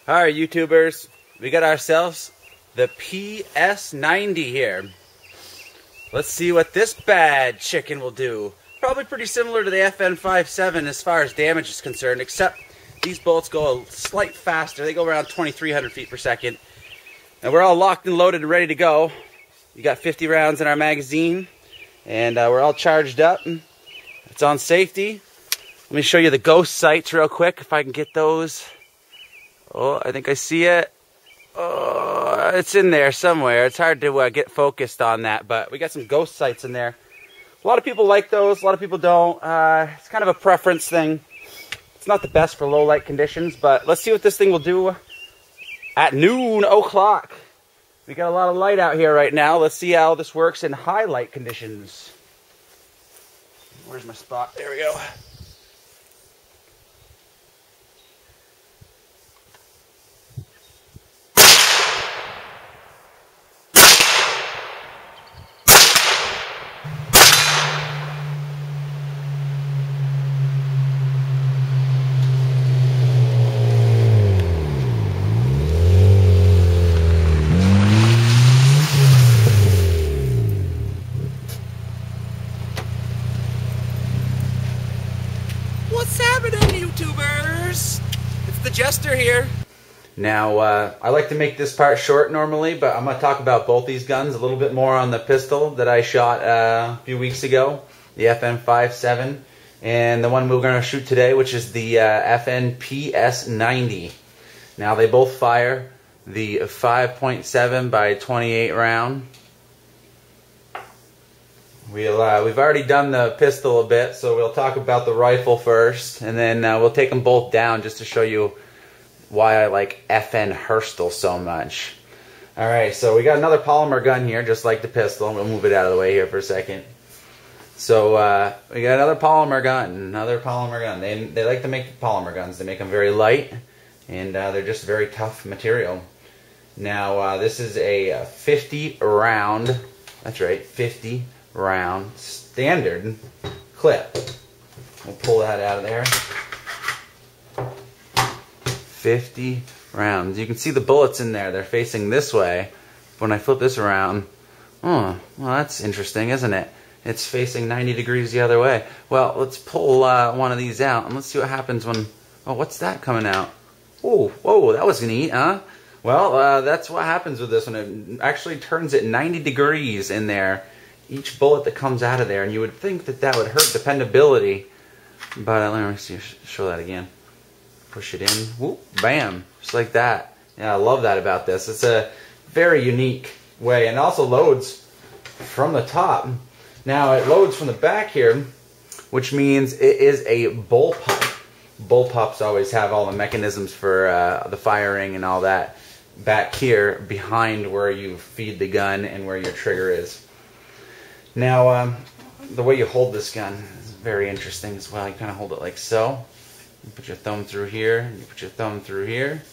Alright YouTubers, we got ourselves the ps90 here. Let's see what this bad chicken will do. Probably pretty similar to the FN57 as far as damage is concerned, except these bullets go a slight faster. They go around 2,300 feet per second. And we're all locked and loaded and ready to go. We got 50 rounds in our magazine, and we're all charged up. It's on safety. Let me show you the ghost sights real quick, if I can get those. Oh, I think I see it. Oh, it's in there somewhere. It's hard to get focused on that, but we got some ghost sights in there. A lot of people like those, a lot of people don't. It's kind of a preference thing. It's not the best for low light conditions, but let's see what this thing will do at noon o'clock. We got a lot of light out here right now. Let's see how this works in high light conditions. Where's my spot? There we go. What's happening, YouTubers? It's the Jester here. Now, I like to make this part short normally, but I'm going to talk about both these guns, a little bit more on the pistol that I shot a few weeks ago, the FN57, and the one we're going to shoot today, which is the FN ps90. Now, they both fire the 5.7 by 28 round. We've already done the pistol a bit, so we'll talk about the rifle first, and then we'll take them both down just to show you why I like FN Hurstel so much. Alright, so we got another polymer gun here, just like the pistol. We'll move it out of the way here for a second. So we got another polymer gun, They like to make polymer guns. They make them very light, and they're just very tough material. Now, this is a 50 round, that's right, 50 round standard clip. We'll pull that out of there. 50 rounds. You can see the bullets in there. They're facing this way. When I flip this around, oh, well, that's interesting, isn't it? It's facing 90 degrees the other way. Well, let's pull one of these out and let's see what happens when... Oh, what's that coming out? Oh, whoa, that was neat, huh? Well, that's what happens with this one. It actually turns it 90 degrees in there. Each bullet that comes out of there, and you would think that that would hurt dependability, but let me see, show that again. Push it in, whoop, bam, just like that. Yeah, I love that about this. It's a very unique way, and it also loads from the top. Now it loads from the back here, which means it is a bullpup. Bullpups always have all the mechanisms for the firing and all that back here behind where you feed the gun and where your trigger is. Now, the way you hold this gun is very interesting as well. You kind of hold it like so. You put your thumb through here, and you put your thumb through here.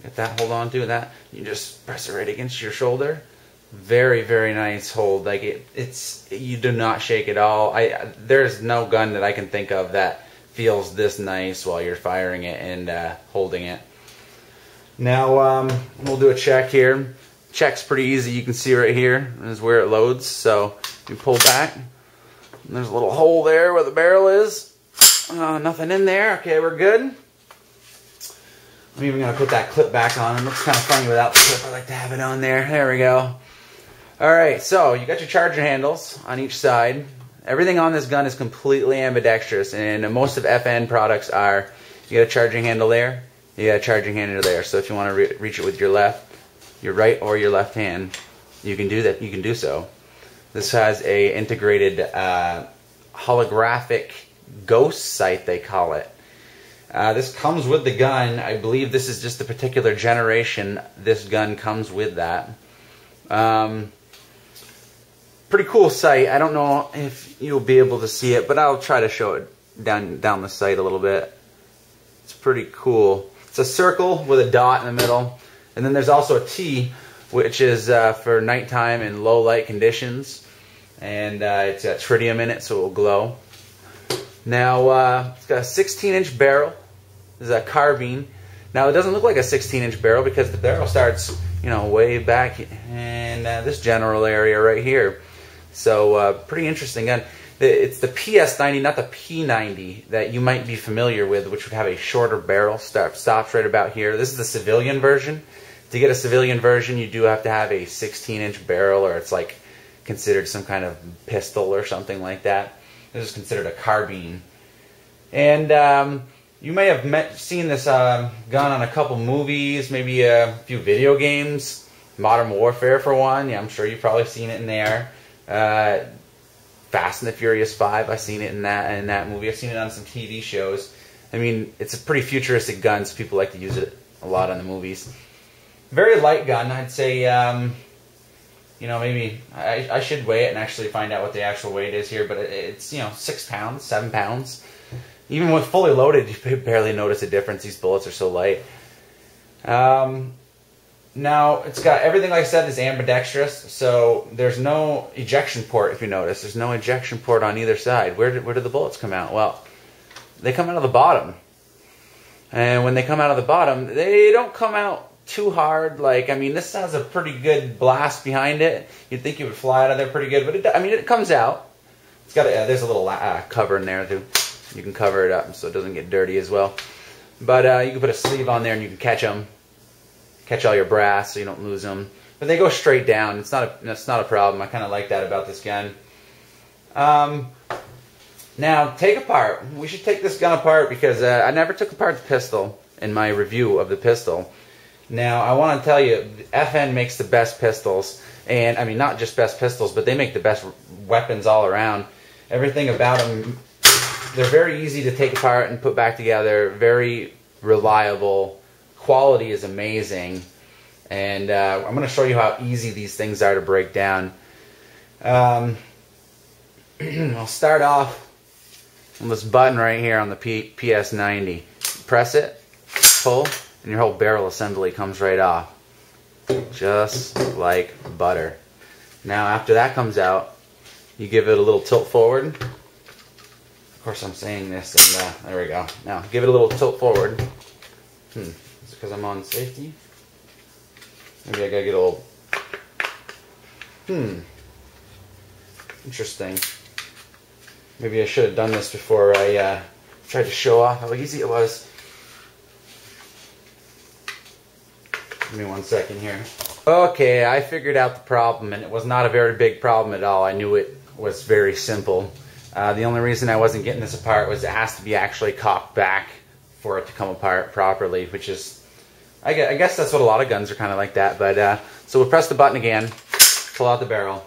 Get that hold on to that. You just press it right against your shoulder. Very, very nice hold. Like you do not shake at all. There's no gun that I can think of that feels this nice while you're firing it and holding it. Now, we'll do a check here. Check's pretty easy. You can see right here is where it loads. So you pull back. And there's a little hole there where the barrel is. Nothing in there. Okay, we're good. I'm even going to put that clip back on. It looks kind of funny without the clip. I like to have it on there. There we go. Alright, so you got your charger handles on each side. Everything on this gun is completely ambidextrous, and most of FN products are. You got a charging handle there. You got a charging handle there. So if you want to reach it with your left, your right, or your left hand, you can do that. You can do so. This has a integrated holographic ghost sight, they call it. This comes with the gun. I believe this is just a particular generation. This gun comes with that. Pretty cool sight. I don't know if you'll be able to see it, but I'll try to show it down the sight a little bit. It's pretty cool. It's a circle with a dot in the middle. And then there's also a T, which is for nighttime and low light conditions. And it's got tritium in it, so it will glow. Now, it's got a 16-inch barrel. This is a carbine. Now it doesn't look like a 16-inch barrel because the barrel starts, you know, way back in this general area right here. So pretty interesting gun. It's the ps90, not the p90 that you might be familiar with, which would have a shorter barrel. Stops right about here. This is the civilian version. To get a civilian version, you do have to have a 16-inch barrel, or it's like considered some kind of pistol or something like that. This is considered a carbine. And you may have seen this gun on a couple movies, maybe a few video games. Modern Warfare for one. Yeah, I'm sure you've probably seen it in there. Fast and the Furious 5, I've seen it in that movie. I've seen it on some TV shows. I mean, it's a pretty futuristic gun, so people like to use it a lot in the movies. Very light gun, I'd say. You know, maybe I should weigh it and actually find out what the actual weight is here, but it's, you know, 6 pounds, 7 pounds. Even with fully loaded, you barely notice a difference. These bullets are so light. Now, it's got everything, like I said, is ambidextrous, so there's no ejection port, if you notice. There's no ejection port on either side. Where do the bullets come out? Well, they come out of the bottom. And when they come out of the bottom, they don't come out too hard. Like, I mean, this has a pretty good blast behind it. You'd think it would fly out of there pretty good, but it comes out. It's got there's a little cover in there, too. You can cover it up so it doesn't get dirty as well. But you can put a sleeve on there and you can catch them. Catch all your brass so you don't lose them. But they go straight down. It's not a problem. I kind of like that about this gun. Now, take apart. We should take this gun apart because I never took apart the pistol in my review of the pistol. Now, I want to tell you, FN makes the best pistols. And, I mean, not just best pistols, but they make the best weapons all around. Everything about them, they're very easy to take apart and put back together. Very reliable. Quality is amazing, and I'm going to show you how easy these things are to break down. I'll start off on this button right here on the ps90. Press it, pull, and your whole barrel assembly comes right off, just like butter. Now after that comes out, you give it a little tilt forward. Of course I'm saying this, and there we go. Now give it a little tilt forward. Because I'm on safety. Maybe I gotta get a little... Interesting. Maybe I should have done this before I tried to show off how easy it was. Give me 1 second here. Okay, I figured out the problem, and it was not a very big problem at all. I knew it was very simple. The only reason I wasn't getting this apart was it has to be actually cocked back for it to come apart properly, which is... I guess that's what a lot of guns are kind of like that. But so we'll press the button again, pull out the barrel,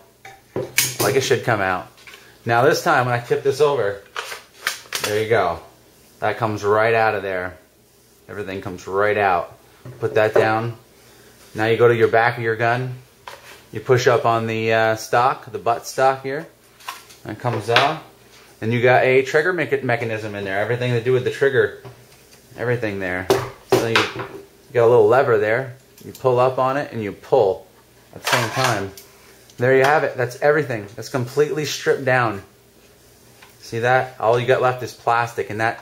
like it should come out. Now this time when I tip this over, there you go. That comes right out of there. Everything comes right out. Put that down. Now you go to your back of your gun. You push up on the stock, the butt stock here. And it comes out. And you got a trigger mechanism in there. Everything to do with the trigger. Everything there. So you got a little lever there. You pull up on it and you pull at the same time. There you have it. That's everything. That's completely stripped down. See that? All you got left is plastic, and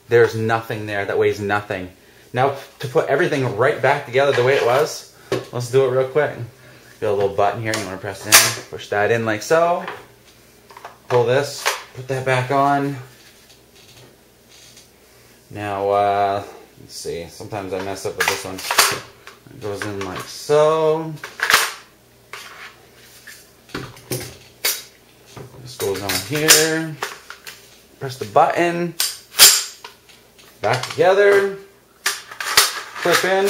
there's nothing there. That weighs nothing. Now to put everything right back together the way it was, let's do it real quick. Got a little button here. You want to press it in. Push that in like so. Pull this. Put that back on. Now, let's see. Sometimes I mess up with this one. It goes in like so. This goes on here. Press the button. Back together. Clip in.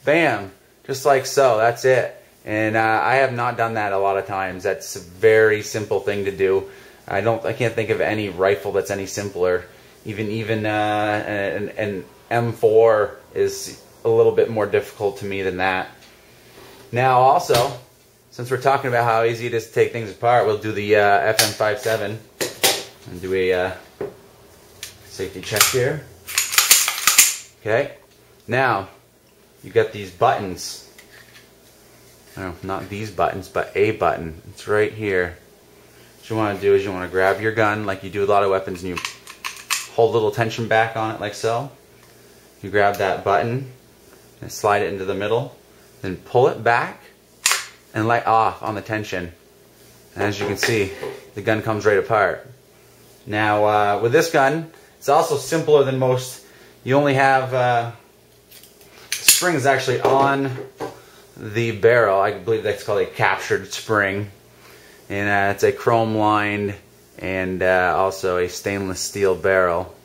Bam. Just like so. That's it. And I have not done that a lot of times. That's a very simple thing to do. I can't think of any rifle that's any simpler. Even an M4 is a little bit more difficult to me than that. Now also, since we're talking about how easy it is to take things apart, we'll do the FM57 and do a safety check here. Okay. Now, you got these buttons. No, not these buttons, but a button. It's right here. What you want to do is you want to grab your gun like you do with a lot of weapons, and you hold a little tension back on it like so. You grab that button and slide it into the middle, then pull it back and let off on the tension. And as you can see, the gun comes right apart. Now with this gun, it's also simpler than most. You only have the spring is actually on the barrel. I believe that's called a captured spring, and it's a chrome lined and also a stainless steel barrel.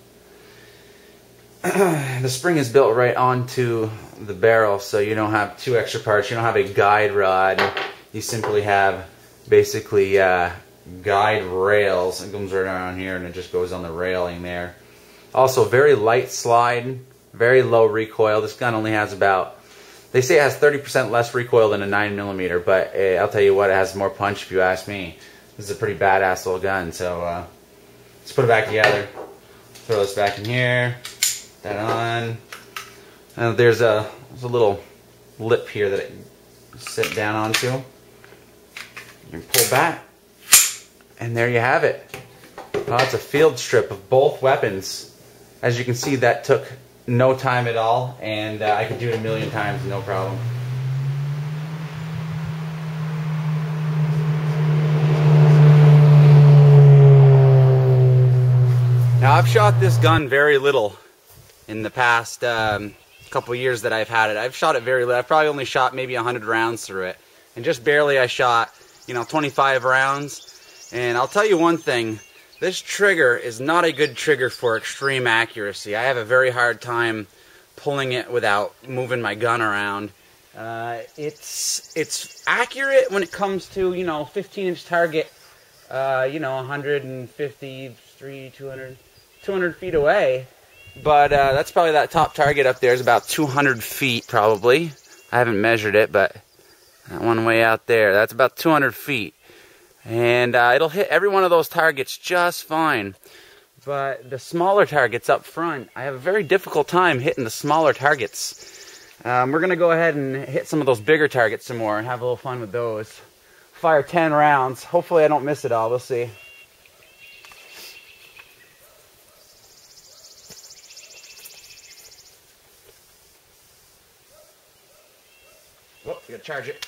The spring is built right onto the barrel, so you don't have two extra parts. You don't have a guide rod. You simply have basically guide rails. It comes right around here and it just goes on the railing there. Also very light slide, very low recoil. This gun only has about, they say it has 30% less recoil than a 9mm, but I'll tell you what, it has more punch if you ask me. This is a pretty badass little gun, so let's put it back together. Throw this back in here, that on. And there's a little lip here that it sit down onto. You pull back, and there you have it. Oh, it's a field strip of both weapons. As you can see, that took no time at all, and I could do it a million times, no problem. Now, I've shot this gun very little in the past couple years that I've had it. I've shot it very little. I've probably only shot maybe 100 rounds through it, and just barely I shot, 25 rounds. And I'll tell you one thing. This trigger is not a good trigger for extreme accuracy. I have a very hard time pulling it without moving my gun around. It's accurate when it comes to 15-inch target, 150, 200 feet away. But that's probably that top target up there is about 200 feet probably. I haven't measured it, but that one way out there, that's about 200 feet. And it'll hit every one of those targets just fine. But the smaller targets up front, I have a very difficult time hitting the smaller targets. We're going to go ahead and hit some of those bigger targets some more and have a little fun with those. Fire 10 rounds. Hopefully I don't miss it all. We'll see. Whoop, you gotta charge it.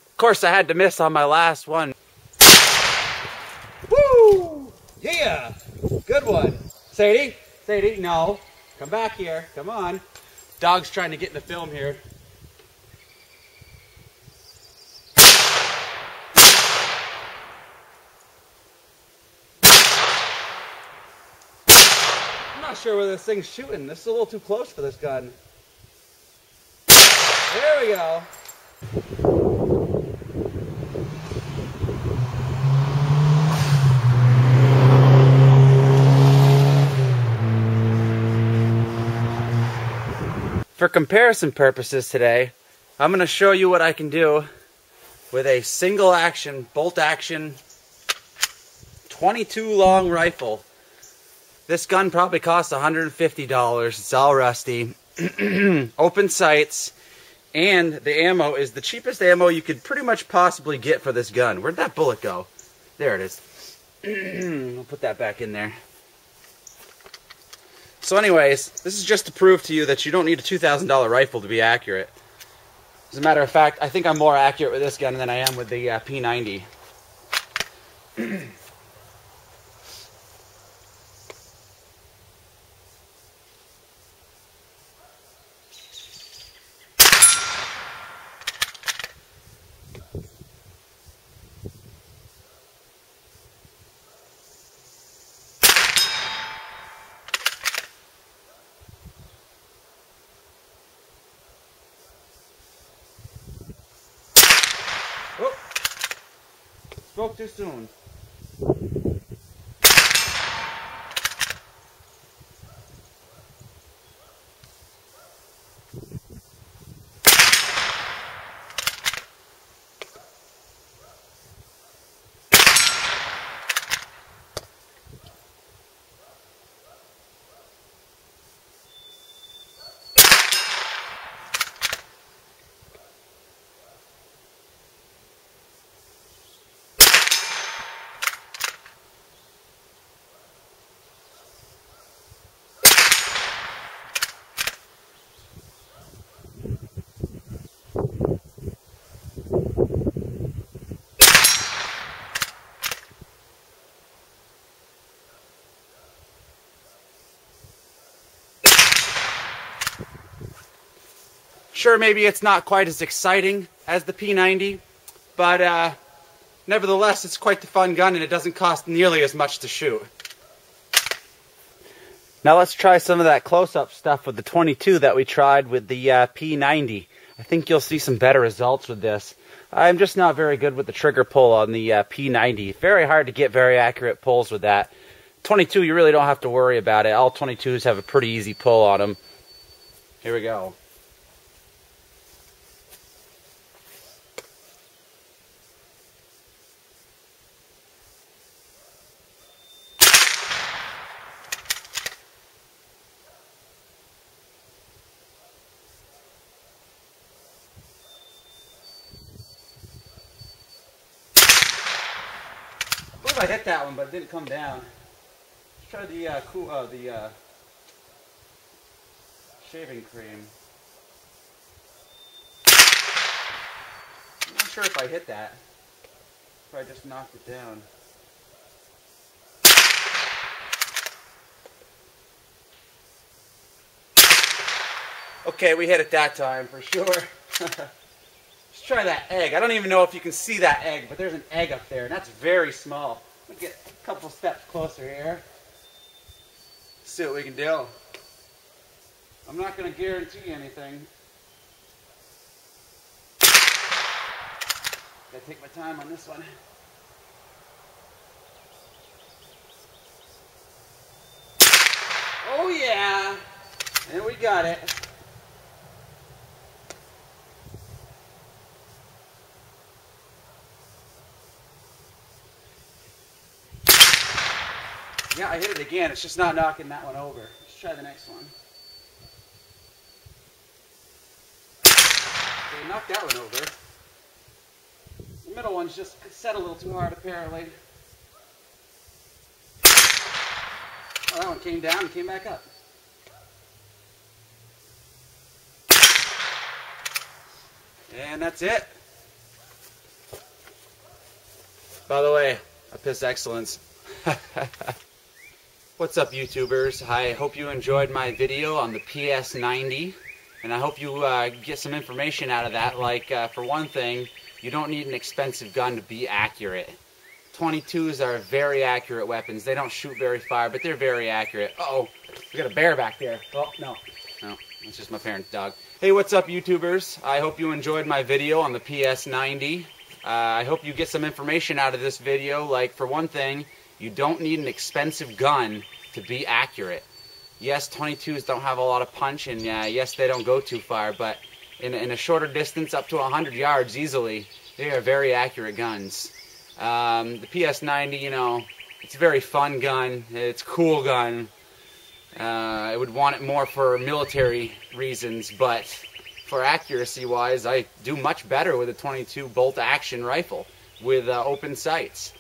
Of course, I had to miss on my last one. Woo! Yeah! Good one. Sadie? Sadie, no. Come back here. Come on. Dog's trying to get in the film here. I'm not sure where this thing's shooting. This is a little too close for this gun. There we go. For comparison purposes today, I'm going to show you what I can do with a single action, bolt action, 22 long rifle. This gun probably costs $150. It's all rusty. Open sights, and the ammo is the cheapest ammo you could pretty much possibly get for this gun. Where'd that bullet go? There it is. I'll put that back in there. So anyways, this is just to prove to you that you don't need a $2,000 rifle to be accurate. As a matter of fact, I think I'm more accurate with this gun than I am with the P90. Oh, spoke too soon. Sure, maybe it's not quite as exciting as the P90, but nevertheless, it's quite the fun gun, and it doesn't cost nearly as much to shoot. Now let's try some of that close-up stuff with the 22 that we tried with the P90. I think you'll see some better results with this. I'm just not very good with the trigger pull on the P90. Very hard to get very accurate pulls with that. 22, you really don't have to worry about it. All 22s have a pretty easy pull on them. Here we go. I hit that one, but it didn't come down. Let's try the shaving cream. I'm not sure if I hit that. If I just knocked it down. Okay, we hit it that time for sure. Let's try that egg. I don't even know if you can see that egg, but there's an egg up there, and that's very small. Let me get a couple steps closer here. See what we can do. I'm not going to guarantee anything. Gotta take my time on this one. Oh yeah! And we got it. Yeah, I hit it again. It's just not knocking that one over. Let's try the next one. Okay, knocked that one over. The middle one's just set a little too hard, apparently. Oh, that one came down and came back up. And that's it. By the way, a piss excellence. What's up, YouTubers? I hope you enjoyed my video on the ps90, and I hope you get some information out of that. Like, for one thing, you don't need an expensive gun to be accurate. 22s are very accurate weapons. They don't shoot very far, but they're very accurate. Uh-oh, we got a bear back there. Oh, no, it's just my parents' dog. Hey, what's up, YouTubers? I hope you enjoyed my video on the ps90. I hope you get some information out of this video. Like, for one thing, you don't need an expensive gun to be accurate. Yes, 22s don't have a lot of punch, and yes, they don't go too far, but in a shorter distance, up to 100 yards easily, they are very accurate guns. The ps90, you know, it's a very fun gun. It's a cool gun. I would want it more for military reasons, but for accuracy-wise, I do much better with a 22 bolt-action rifle with open sights.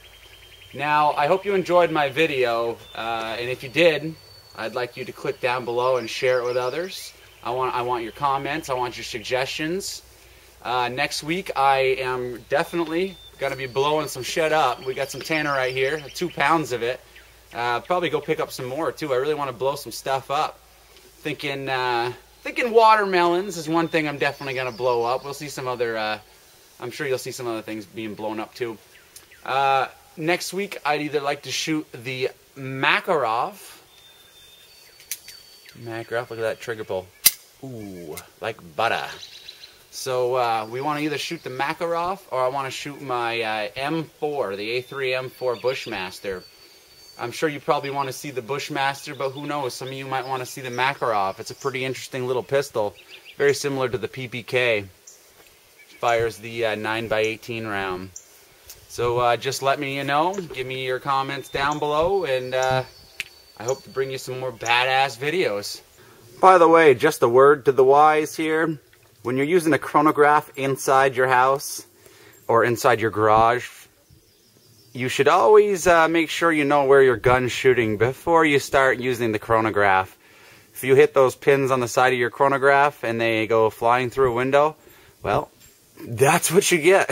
Now, I hope you enjoyed my video, and if you did, I'd like you to click down below and share it with others. I want your comments. I want your suggestions. Next week, I am definitely going to be blowing some shit up. We got some tannerite here, 2 pounds of it. Probably go pick up some more, too. I really want to blow some stuff up. Thinking watermelons is one thing I'm definitely going to blow up. We'll see some other, I'm sure you'll see some other things being blown up, too. Next week, I'd either like to shoot the Makarov. Look at that trigger pull. Ooh, like butter. So we want to either shoot the Makarov, or I want to shoot my M4, the A3 M4 Bushmaster. I'm sure you probably want to see the Bushmaster, but who knows? Some of you might want to see the Makarov. It's a pretty interesting little pistol, very similar to the PPK. Fires the 9x18 round. So just let me know. Give me your comments down below, and I hope to bring you some more badass videos. By the way, just a word to the wise here. When you're using a chronograph inside your house or inside your garage, you should always make sure you know where your gun's shooting before you start using the chronograph. If you hit those pins on the side of your chronograph and they go flying through a window, well, that's what you get.